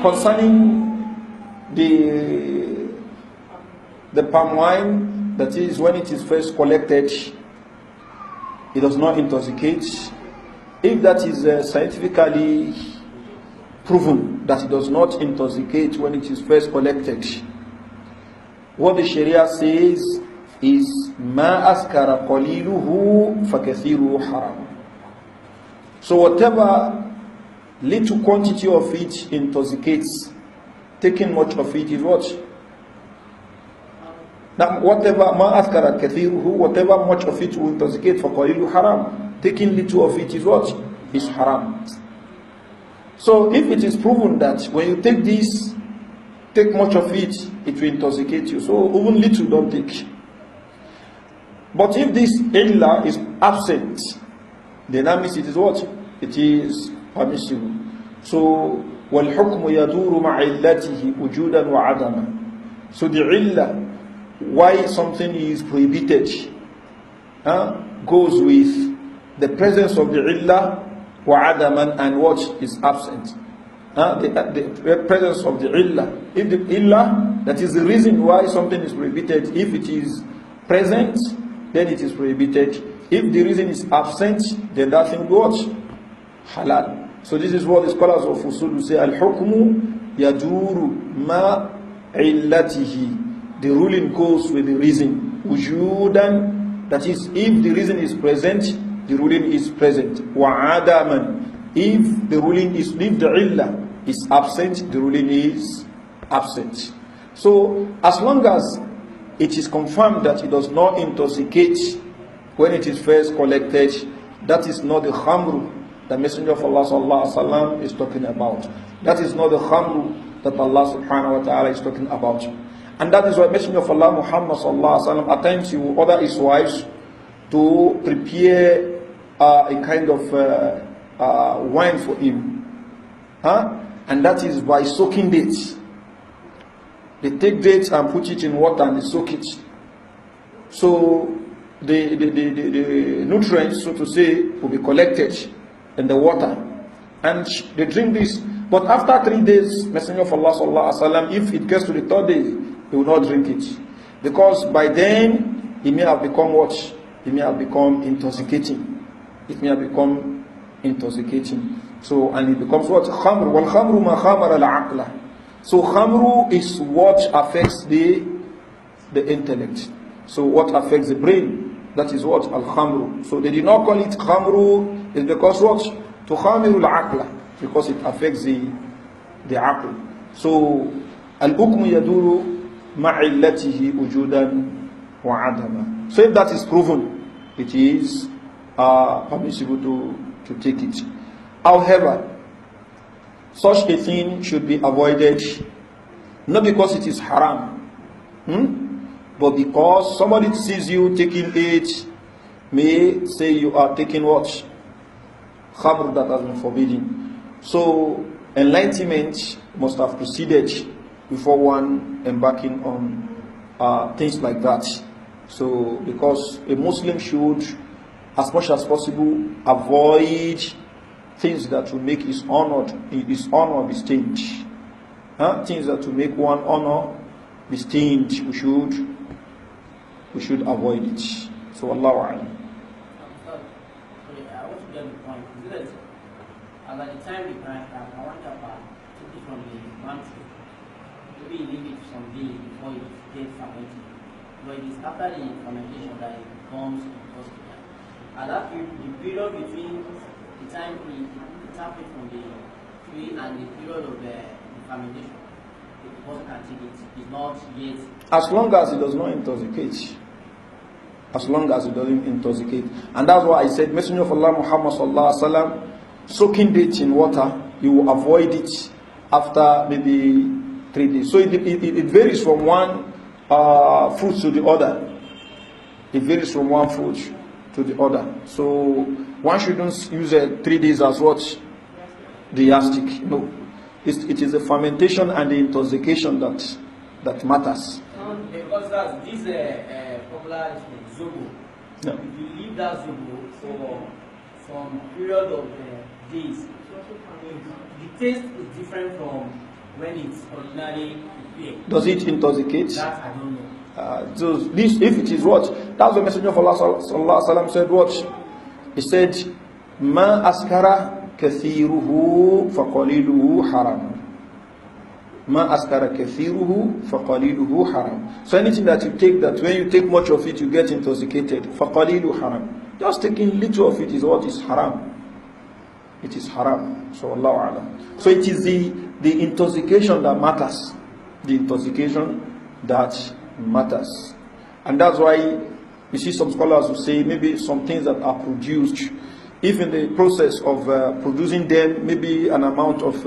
concerning the palm wine, that is when it is first collected, it does not intoxicate. If that is scientifically proven that it does not intoxicate when it is first collected, what the Sharia says is ma askara qaliluhu fakathiruhu haram. So whatever little quantity of it intoxicates, taking much of it is what? Now whatever ma askara kathiruhu, whatever much of it will intoxicate for qaliluhu haram. Taking little of it is what? Is haram. So if it is proven that when you take this, take much of it, it will intoxicate you. So even little don't take. But if this illa is absent, then that means it is what? It is permissible. So وَالْحُكْمُ يَدُورُ مَعِ عِلَّتِهِ وُجُودًا وَعَدَمًا. So the illa, why something is prohibited, goes with the presence of the illah وَعَدَمًا, and what is absent. The presence of the illah. If the illah, that is the reason why something is prohibited, if it is present, then it is prohibited. If the reason is absent, then that thing goes halal. So this is what the scholars of usul say, al-hukmu yaduru ma illatihi. The ruling goes with the reason. Wujudan, that is, if the reason is present, the ruling is present. Wa'adaman, if the illah is absent, the ruling is absent. So as long as it is confirmed that it does not intoxicate when it is first collected, that is not the khamru the Messenger of Allah sallallahu alaihi wasallam is talking about. That is not the khamru that Allah subhanahu wa ta'ala is talking about. And that is why Messenger of Allah Muhammad sallallahu alaihi wasallam at times he will order his wives to prepare a kind of wine for him. And that is by soaking dates. They take dates and put it in water and they soak it. So the nutrients, so to say, will be collected in the water. And they drink this. But after 3 days, Messenger of Allah sallallahu alaihi wasallam, if it gets to the 3rd day, he will not drink it. Because by then, he may have become what? He may have become intoxicating. It may have become intoxicating. So, and it becomes what? Khamr. Wal khamru ma khamara al-aqla. So khamru is what affects the intellect. So what affects the brain? That is what? Al-khamru. So they did not call it khamru, is because what? To khamiru al-aqla. Because it affects the aql. So al-hukmu yaduru ma'illatihi wujudan wa adama. So if that is proven, it is permissible to take it. However, such a thing should be avoided, not because it is haram, but because somebody sees you taking it, may say you are taking what? Khamr that has been forbidden. So enlightenment must have preceded before one embarking on things like that. So because a Muslim should, as much as possible, avoid things that will make his honor be stained. Things that will make one honor be stained, we should avoid it. So Allahu A'lam. I want to get the point. Is that at the time we grant that I want to take it from the mantra, maybe leave it some day before it gets fermented. But it is after the fermentation that it becomes intoxicating. At that period, the period between the time we tap it from the tree and the period of the fermentation, the person can take it. It's not yet. As long as it does not intoxicate. As long as it doesn't intoxicate. And that's why I said, Messenger of Allah Muhammad sallallahu alaihi wasallam, soaking dates in water, you will avoid it after maybe 3 days. So it varies from one fruit to the other. It varies from one fruit to the other. So one shouldn't use 3 days as what? The yardstick. No. It is the fermentation and the intoxication that matters. Because that's this popular zobo. No. If you leave that zobo for some period of days, the taste is different from when it's ordinarily prepared. Does it intoxicate? That I don't know. So this, if it is what, that's the Messenger of Allah sallallahu alaihi wasallam said. What he said, "Ma askara kathiruhu faqaliluhu haram." Ma askara kathiruhu faqaliluhu haram. So anything that you take, that when you take much of it, you get intoxicated. Faqaliluhu haram. Just taking little of it is what is haram. It is haram. So Allah alam. So it is the intoxication that matters. The intoxication that matters. And that's why you see some scholars who say maybe some things that are produced, if in the process of producing them, maybe an amount of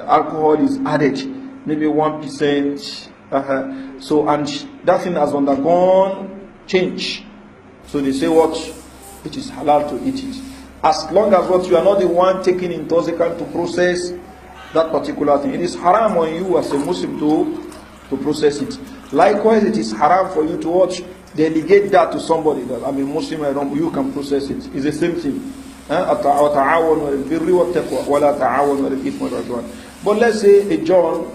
alcohol is added, maybe 1%. So, and that thing has undergone change. So they say what? It is halal to eat it. As long as what you are not the one taking intoxicant to process that particular thing. It is haram on you as a Muslim to process it. Likewise, it is haram for you to watch, delegate that to somebody. That I'm a Muslim, you can process it. It's the same thing. But let's say a John,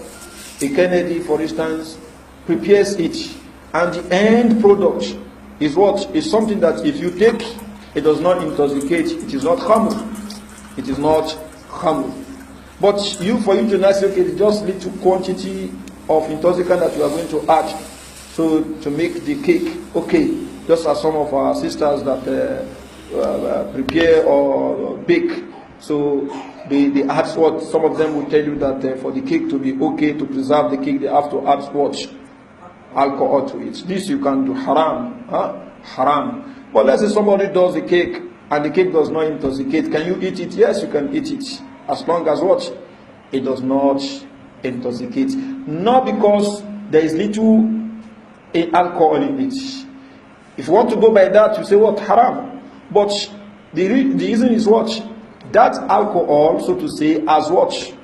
a Kennedy, for instance, prepares it, and the end product is what? Is something that if you take, it does not intoxicate. It is not khamr. It is not khamr. But for you to not say, okay, it's just little quantity of intoxicant that you are going to add, so to make the cake, okay, just as some of our sisters that prepare or bake, so they add what, some of them will tell you that for the cake to be okay, to preserve the cake, they have to add what? Alcohol to it. This you can do, haram. Haram. But let's say somebody does the cake and the cake does not intoxicate. Can you eat it? Yes, you can eat it. As long as what? It does not intoxicate. Not because there is little alcohol in it. If you want to go by that, you say what? Haram. But the reason is what? That alcohol, so to say, has what?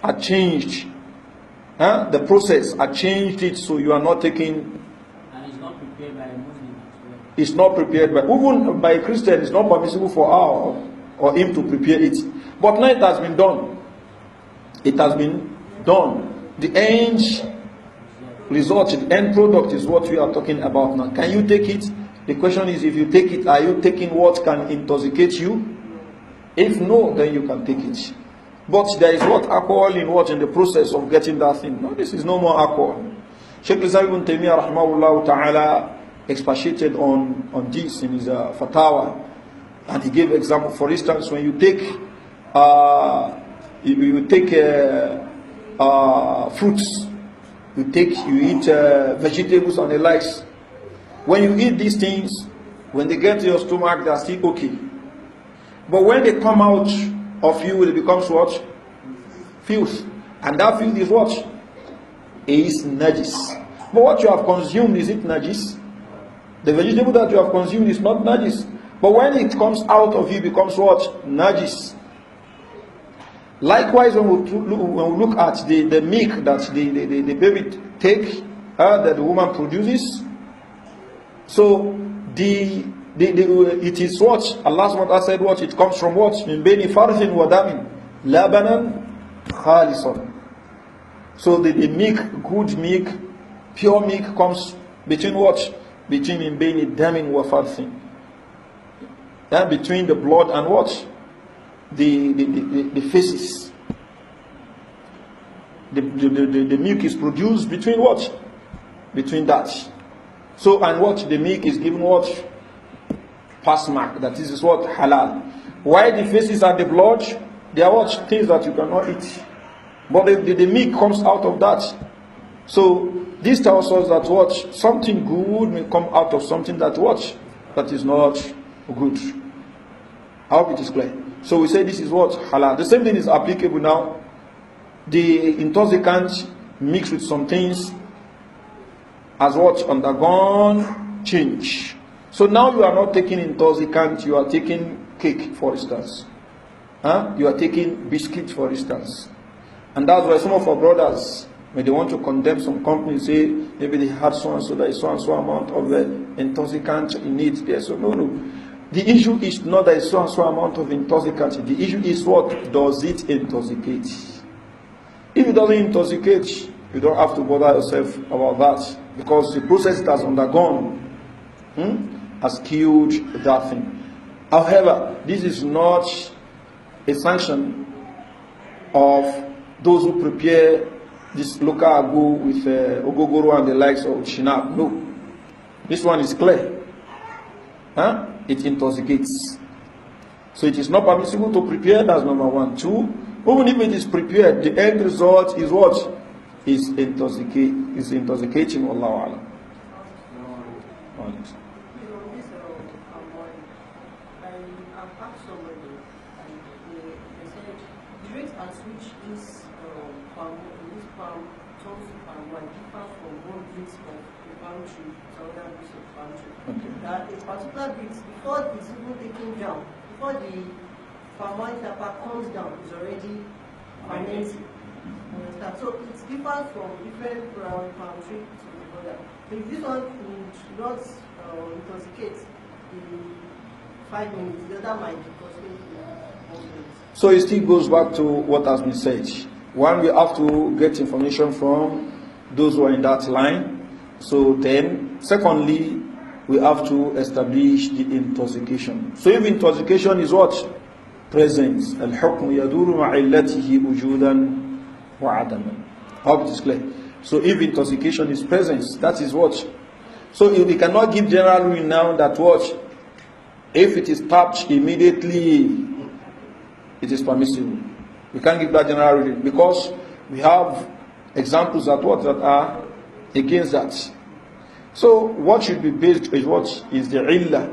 Are changed. The process are changed it, so you are not taking. And it's not prepared by a Muslim as well. It's not prepared by, even by a Christian. It's not permissible for her or him to prepare it. But now it has been done. It has been done. The end result, the end product is what we are talking about now. Can you take it? The question is, if you take it, are you taking what can intoxicate you? If no, then you can take it. But there is what? Alcohol in what? In the process of getting that thing. No, this is no more alcohol. Shaykh Islam ibn Taymiyyah rahmahullah ta'ala expatiated on this in his fatwa. And he gave example. For instance, when you take fruits, you eat vegetables and the likes. When you eat these things, when they get to your stomach, they are still okay. But when they come out of you, it becomes what? Filth. And that filth is what? Is najis. But what you have consumed, is it najis? The vegetable that you have consumed is not najis. But when it comes out of you, it becomes what? Najis. Likewise, when we look at the milk that the baby take, that the woman produces, so it is what? Allah subhanahu wa ta'ala said what? It comes from what? Min bayni farthin wa damin labanan khalisan. So the milk, good milk, pure milk comes between what? Between min bayni damin wa farthin. And between the blood and what? The feces. The milk is produced between what? Between that. So, and what? The milk is given what? Pass mark. That is what? Halal. Why the feces and the blood? They are what? Things that you cannot eat. But the milk comes out of that. So, this tells us that what? Something good may come out of something that what? That is not good. I hope it is clear. So we say this is what? Halal. The same thing is applicable now. The intoxicant mixed with some things has what? Undergone change. So now you are not taking intoxicant, you are taking cake, for instance. You are taking biscuit, for instance. And that's why some of our brothers, when they want to condemn some companies, say maybe they had so and so, there is so and so amount of intoxicant in it. Yes, so no. The issue is not that so and so amount of intoxicant. The issue is what? Does it intoxicate? If it doesn't intoxicate, you don't have to bother yourself about that, because the process it has undergone has killed that thing. However, this is not a sanction of those who prepare this local agu with ogogoro and the likes of shinap. No. This one is clear. It intoxicates. So it is not permissible to prepare, that's number one. Two, even if it is prepared, the end result is what? Is intoxicating, Allahu Alam. That a particular bit, before it's even taken down, before the palm oil tapa comes down, is already fermenting. So it's different from different palm tree to the other. So if this one would not intoxicate in 5 minutes, the other might intoxicate in 1 minute. So it still goes back to what has been said. One, we have to get information from those who are in that line. So then, secondly, we have to establish the intoxication. So if intoxication is what? Presence. Al-hukmu yaduru ma'illatihi wujudan wa adaman. How it is clear. So if intoxication is presence, that is what? So we cannot give general rule now that what? If it is tapped immediately, it is permissible. We can't give that general rule because we have examples that are against that. So what should be based is what is the illah,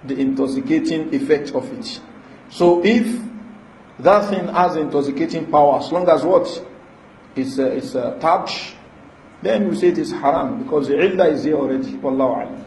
the intoxicating effect of it. So if that thing has intoxicating power, as long as what is a touch, then we say it is haram because the illah is there already. Wallahu a'lam.